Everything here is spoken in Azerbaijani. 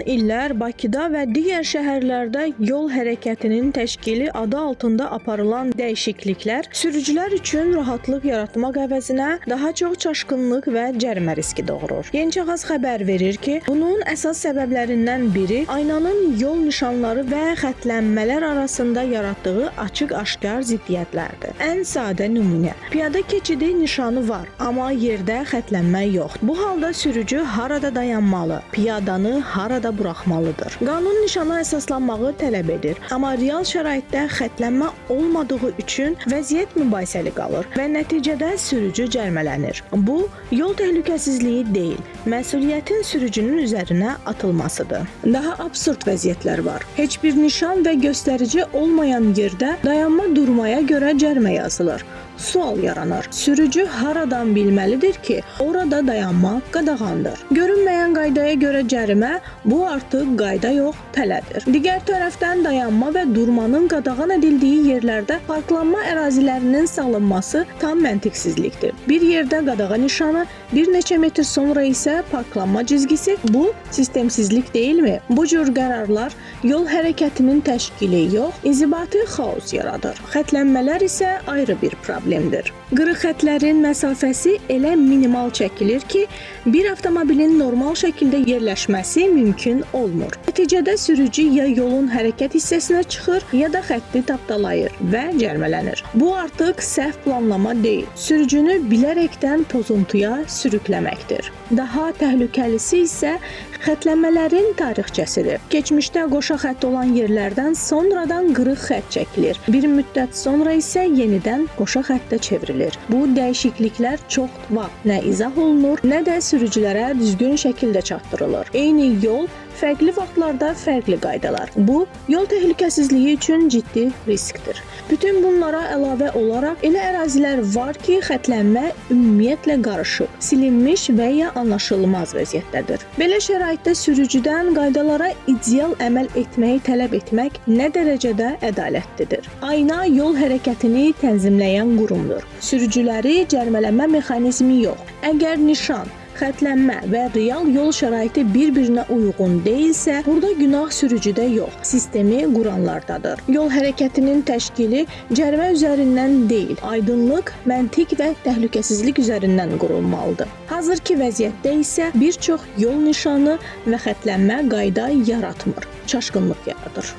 illər Bakıda və digər şəhərlərdə yol hərəkətinin təşkili adı altında aparılan dəyişikliklər sürücülər üçün rahatlıq yaratmaq əvəzinə daha çox çaşqınlıq və cərimə riski doğurur. Yeniçağaz xəbər verir ki, bunun əsas səbəblərindən biri aynanın yol nişanları və xətlənmələr arasında yaratdığı açıq-aşkar ziddiyyətlərdir. Ən sadə nümunə: piyada keçidi nişanı var, amma yerdə xətlənmə yox. Bu halda sürücü harada dayanmalı, piyadanı harada buraxmalıdır. Qanun nişana əsaslanmağı tələb edir, amma real şəraitdə xətlənmə olmadığı üçün vəziyyət mübahisəli qalır və nəticədə sürücü cərimələnir. Bu, yol təhlükəsizliyi deyil, məsuliyyətin sürücünün üzərinə atılmasıdır. Daha absurd vəziyyətlər var. Heç bir nişan və göstərici olmayan yerdə dayanma durmaya görə cərimə yazılır. Sual yaranır. Sürücü haradan bilməlidir ki, orada dayanma qadağandır? Görünməyən qaydaya görə cərimə, bu artıq qayda yox, tələdir. Digər tərəfdən dayanma və durmanın qadağan edildiyi yerlərdə parklanma ərazilərinin salınması tam məntiqsizlikdir. Bir yerdə qadağa nişanı, bir neçə metr sonra isə parklanma cizgisi, bu sistemsizlik deyilmi? Bu cür qərarlar yol hərəkətinin təşkili yox, inzibati xaos yaradır. Xətlənmələr isə ayrı bir problemdir. Qırıq xətlərin məsafəsi elə minimal çəkilir ki, bir avtomobilin normal şəkildə yerləşməsi mümkün olmur. Nəticədə sürücü ya yolun hərəkət hissəsinə çıxır, ya da xətti tapdalayır və cərimələnir. Bu artıq səhv planlama deyil, sürücünü bilərəkdən pozuntuya sürükləməkdir. Daha təhlükəlisi isə xətlənmələrin tarixçəsidir. Keçmişdə qoşa xətt olan yerlərdən sonradan qırıq xətt çəkilir. Bir müddət sonra isə yenidən qoşa xəttə çevrilir. Bu dəyişikliklər çox vaxt nə izah olunur, nə də sürücülərə düzgün şəkildə çatdırılır. Eyni yol fərqli vaxtlarda fərqli qaydalar. Bu, yol təhlükəsizliyi üçün ciddi riskdir. Bütün bunlara əlavə olaraq elə ərazilər var ki, xətlənmə ümumiyyətlə qarışıq, silinmiş və ya anlaşılmaz vəziyyətdədir. Belə şəraitdə sürücüdən qaydalara ideal əməl etməyi tələb etmək nə dərəcədə ədalətlidir? Ayna yol hərəkətini tənzimləyən qurumdur. Sürücüləri cərimələmə mexanizmi yox. Əgər nişan, xətlənmə və real yol şəraiti bir-birinə uyğun deyilsə, burada günah sürücüdə yox, sistemi quranlardadır. Yol hərəkətinin təşkili cərimə üzərindən deyil, aydınlıq, məntiq və təhlükəsizlik üzərindən qurulmalıdır. Hazırki vəziyyətdə isə bir çox yol nişanı və xətlənmə qayda yaratmır, çaşqınlıq yaradır.